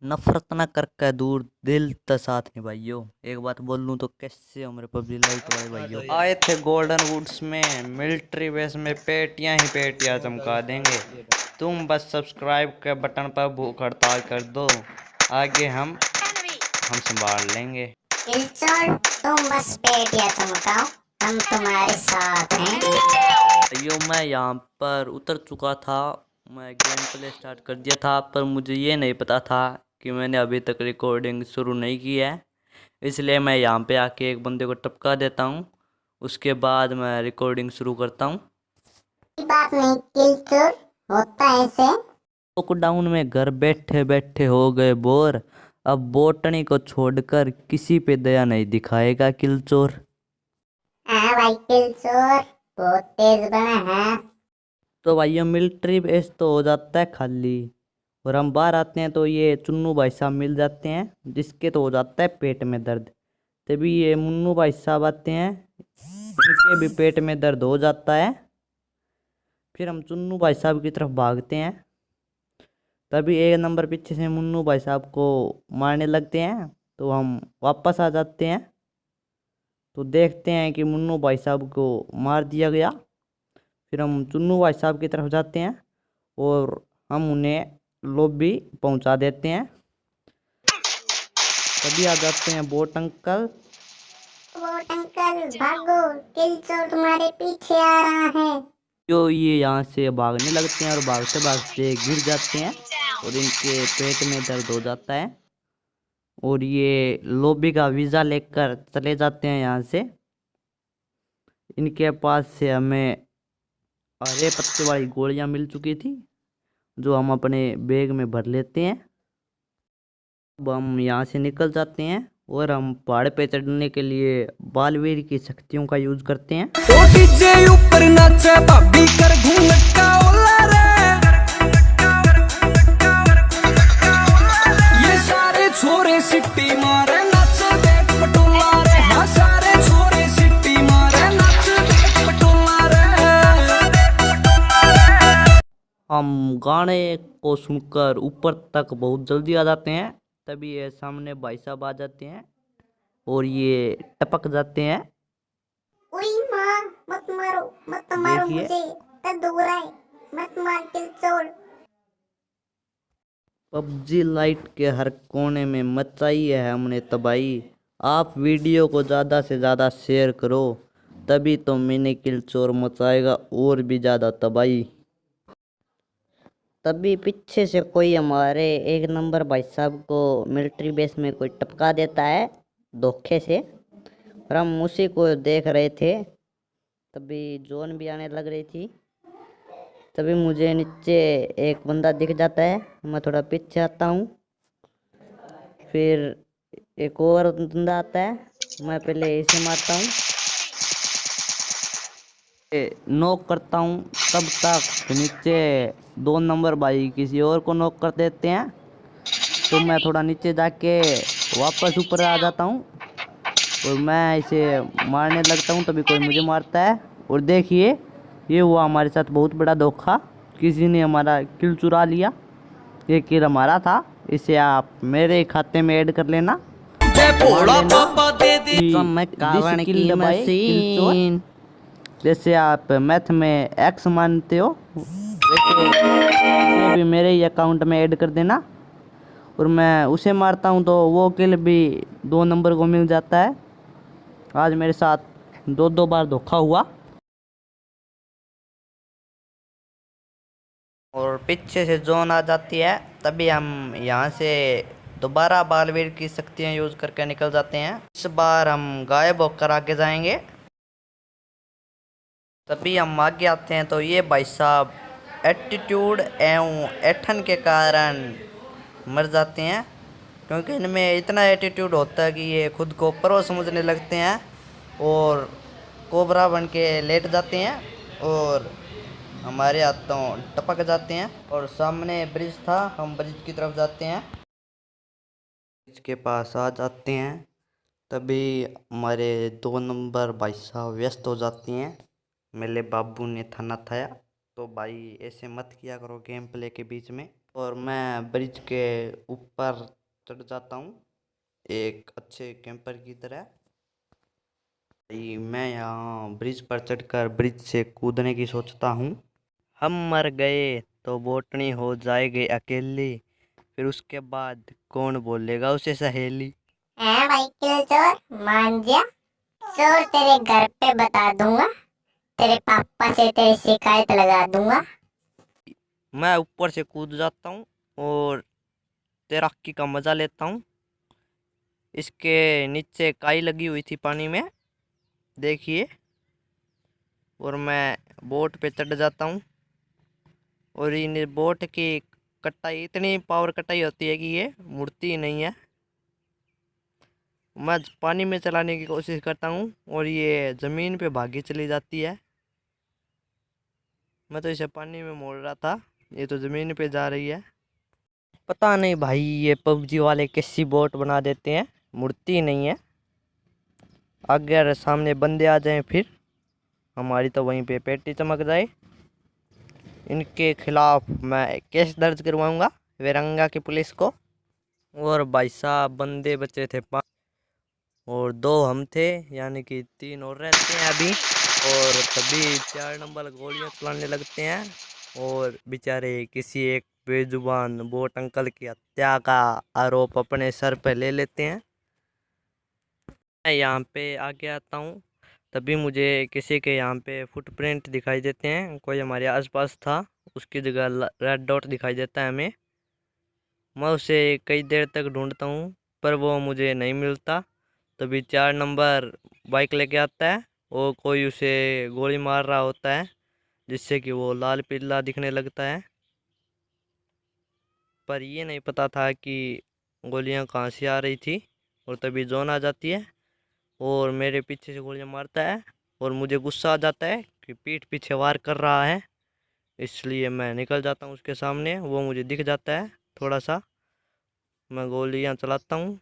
नफरत न करके दूर दिल त साथ निभाइयो। एक बात बोल लूं तो कैसे हमारे पबजी लाइट वाले भाइयों आए थे गोल्डन वुड्स में मिलिट्री बेस में पेटियां ही पेटियां चमका देंगे। तुम बस सब्सक्राइब के बटन पर भूख हड़ताल कर दो, आगे हम संभाल लेंगे। किलचोर तुम बस पेटियां चमकाओ, हम तुम्हारे साथ हैं। भाइयों मैं यहाँ पर उतर चुका था, मैं गेम प्ले स्टार्ट कर दिया था, पर मुझे ये नहीं पता था कि मैंने अभी तक रिकॉर्डिंग शुरू नहीं की है। इसलिए मैं यहाँ पे आके एक बंदे को टपका देता हूँ, उसके बाद मैं रिकॉर्डिंग शुरू करता हूँ। कोई बात नहीं किलचोर, होता है ऐसे। लॉकडाउन में घर बैठे बैठे हो गए बोर, अब बोटनी को छोड़कर किसी पे दया नहीं दिखाएगा किलचोर। हाँ भाई किलचोर, बहुत तेज बना है। तो भाइयों मिलिट्री बेस तो हो जाता है खाली, और हम बाहर आते हैं तो ये चुन्नू भाई साहब मिल जाते हैं, जिसके तो हो जाता है पेट में दर्द। तभी ये मुन्नू भाई साहब आते हैं, इनके भी पेट में दर्द हो जाता है। फिर हम चुन्नू भाई साहब की तरफ भागते हैं, तभी एक नंबर पीछे से मुन्नू भाई साहब को मारने लगते हैं, तो हम वापस आ जाते हैं। तो देखते हैं कि मुन्नू भाई साहब को मार दिया गया। फिर हम चुन्नू भाई साहब की तरफ जाते हैं और हम उन्हें लॉबी पहुंचा देते हैं। तभी आ जाते हैं बोट अंकल। बोट अंकल भागो, किलचोर तुम्हारे पीछे आ रहा है। जो ये यहाँ से भागने लगते हैं और भागते भागते गिर जाते हैं और इनके पेट में दर्द हो जाता है, और ये लॉबी का वीज़ा लेकर चले जाते हैं यहाँ से। इनके पास से हमें हरे पत्ते वाली गोलियाँ मिल चुकी थी, जो हम अपने बैग में भर लेते हैं। अब हम यहाँ से निकल जाते हैं और हम पहाड़ पे चढ़ने के लिए बालवीर की शक्तियों का यूज करते हैं। ऊपर नाचे भाभी कर घूंघट का ओला रे, ये सारे छोरे सिट्टी मारे नाच देख पटोला रे, हाँ सारे छोरे सिट्टी मारे नाच देख पटोला रे। हम गाने को सुनकर ऊपर तक बहुत जल्दी आ जाते हैं, तभी ये सामने भाई साहब आ जाते हैं और ये टपक जाते हैं। उई माँ, मत मारो देखिए मुझे, दर्द हो रहा है, मत मार किलचोर। पबजी लाइट के हर कोने में मचाई है हमने तबाही। आप वीडियो को ज़्यादा से ज़्यादा शेयर करो, तभी तो मिनी किल चोर मचाएगा और भी ज़्यादा तबाही। तभी पीछे से कोई हमारे एक नंबर भाई साहब को मिलिट्री बेस में कोई टपका देता है धोखे से, और हम उसी को देख रहे थे। तभी जोन भी आने लग रही थी, तभी मुझे नीचे एक बंदा दिख जाता है। मैं थोड़ा पीछे आता हूँ, फिर एक और बंदा आता है, मैं पहले इसे मारता हूँ, नॉक करता हूँ। तब तक नीचे 2 नंबर भाई किसी और को नॉक कर देते हैं, तो मैं थोड़ा नीचे जाके वापस ऊपर आ जाता हूँ और मैं इसे मारने लगता हूँ। तभी कोई मुझे मारता है, और देखिए ये हुआ हमारे साथ बहुत बड़ा धोखा, किसी ने हमारा किल चुरा लिया। ये किल हमारा था, इसे आप मेरे खाते में ऐड कर लेना। कारण की मशीन, जैसे आप मैथ में एक्स मानते हो, वैसे इसे भी मेरे ही अकाउंट में ऐड कर देना। और मैं उसे मारता हूँ तो वो किल भी 2 नंबर को मिल जाता है। आज मेरे साथ 2 बार धोखा हुआ। और पीछे से जोन आ जाती है, तभी हम यहाँ से दोबारा बालवीर की शक्तियाँ यूज करके निकल जाते हैं। इस बार हम गायब होकर आगे जाएंगे। तभी हम आगे आते हैं तो ये भाई साहब एटीट्यूड एवं ऐठन के कारण मर जाते हैं, क्योंकि इनमें इतना एटीट्यूड होता है कि ये खुद को प्रो समझने लगते हैं और कोबरा बन के लेट जाते हैं और हमारे हाथों टपक जाते हैं। और सामने ब्रिज था, हम ब्रिज की तरफ जाते हैं, ब्रिज के पास आ जाते हैं। तभी हमारे 2 नंबर भाई साहब व्यस्त हो जाती हैं। मेरे बाबू ने थाना थाया, तो भाई ऐसे मत किया करो गेम प्ले के बीच में। और मैं ब्रिज के ऊपर चढ़ जाता हूँ एक अच्छे कैंपर की तरह। मैं यहाँ ब्रिज पर चढ़कर ब्रिज से कूदने की सोचता हूँ। हम मर गए तो बोटनी हो जाएगी अकेली, फिर उसके बाद कौन बोलेगा उसे सहेली। है भाई किल चोर, मान जा। चोर तेरे घर पे बता दूंगा, तेरे पापा से तेरी शिकायत लगा दूंगा। मैं ऊपर से कूद जाता हूँ और तैराकी का मज़ा लेता हूँ। इसके नीचे काई लगी हुई थी पानी में, देखिए। और मैं बोट पे चढ़ जाता हूँ और इन बोट की कटाई इतनी पावर कटाई होती है कि ये मुड़ती ही नहीं है। मैं पानी में चलाने की कोशिश करता हूँ और ये ज़मीन पे भागी चली जाती है। मैं तो इसे पानी में मोड़ रहा था, ये तो ज़मीन पे जा रही है। पता नहीं भाई ये पबजी वाले कैसी बोट बना देते हैं, मुड़ती ही नहीं है। अगर सामने बंदे आ जाएं फिर हमारी तो वहीं पे पेटी चमक जाए। इनके खिलाफ मैं केस दर्ज करवाऊंगा वेरंगा की पुलिस को। और भाई साहब बंदे बचे थे 5 और 2 हम थे, यानी कि 3 और रहते हैं अभी। और तभी 4 नंबर गोलियां चलाने लगते हैं और बेचारे किसी एक बेजुबान बोट अंकल की हत्या का आरोप अपने सर पर ले लेते हैं। मैं यहाँ पे आगे आता हूँ तभी मुझे किसी के यहाँ पे फुटप्रिंट दिखाई देते हैं। कोई हमारे आसपास था, उसकी जगह रेड डॉट दिखाई देता है हमें। मैं उसे कई देर तक ढूंढता हूँ पर वो मुझे नहीं मिलता। तभी 4 नंबर बाइक लेके आता है और कोई उसे गोली मार रहा होता है जिससे कि वो लाल पीला दिखने लगता है। पर ये नहीं पता था कि गोलियां कहाँ से आ रही थी। और तभी जोन आ जाती है और मेरे पीछे से गोलियां मारता है और मुझे गुस्सा आ जाता है कि पीठ पीछे वार कर रहा है। इसलिए मैं निकल जाता हूँ उसके सामने, वो मुझे दिख जाता है थोड़ा सा। मैं गोलियां चलाता हूँ,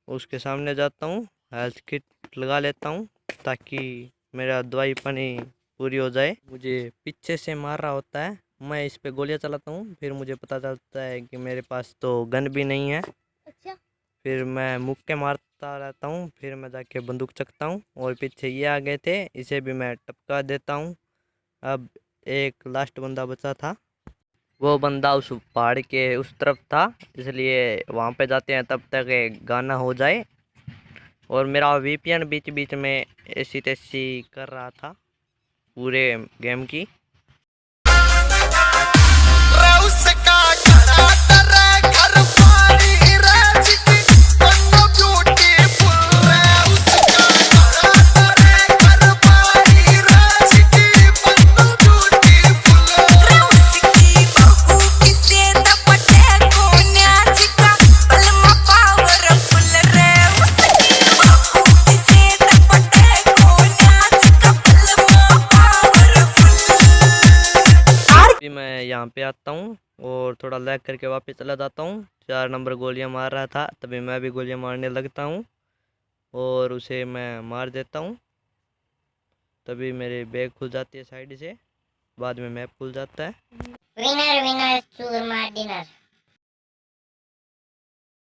उसके सामने जाता हूँ, हेल्थ किट लगा लेता हूँ ताकि मेरा दवाई पानी पूरी हो जाए। मुझे पीछे से मार रहा होता है, मैं इस पे गोलियां चलाता हूँ। फिर मुझे पता चलता है कि मेरे पास तो गन भी नहीं है। अच्छा। फिर मैं मुक्के मारता रहता हूँ, फिर मैं जाके बंदूक चकता हूँ और पीछे ये आ गए थे, इसे भी मैं टपका देता हूँ। अब एक लास्ट बंदा बचा था, वो बंदा उस पहाड़ के उस तरफ था, इसलिए वहाँ पे जाते हैं तब तक एक गाना हो जाए। और मेरा वीपीएन बीच बीच में ऐसी तैसी कर रहा था पूरे गेम की। मैं यहाँ पे आता हूँ और थोड़ा लैग करके वापस चला जाता हूँ। 4 नंबर गोलियाँ मार रहा था, तभी मैं भी गोलियाँ मारने लगता हूँ और उसे मैं मार देता हूँ। तभी मेरी बैग खुल जाती है साइड से, बाद में मैप खुल जाता है। विनर विनर चूरमा डिनर।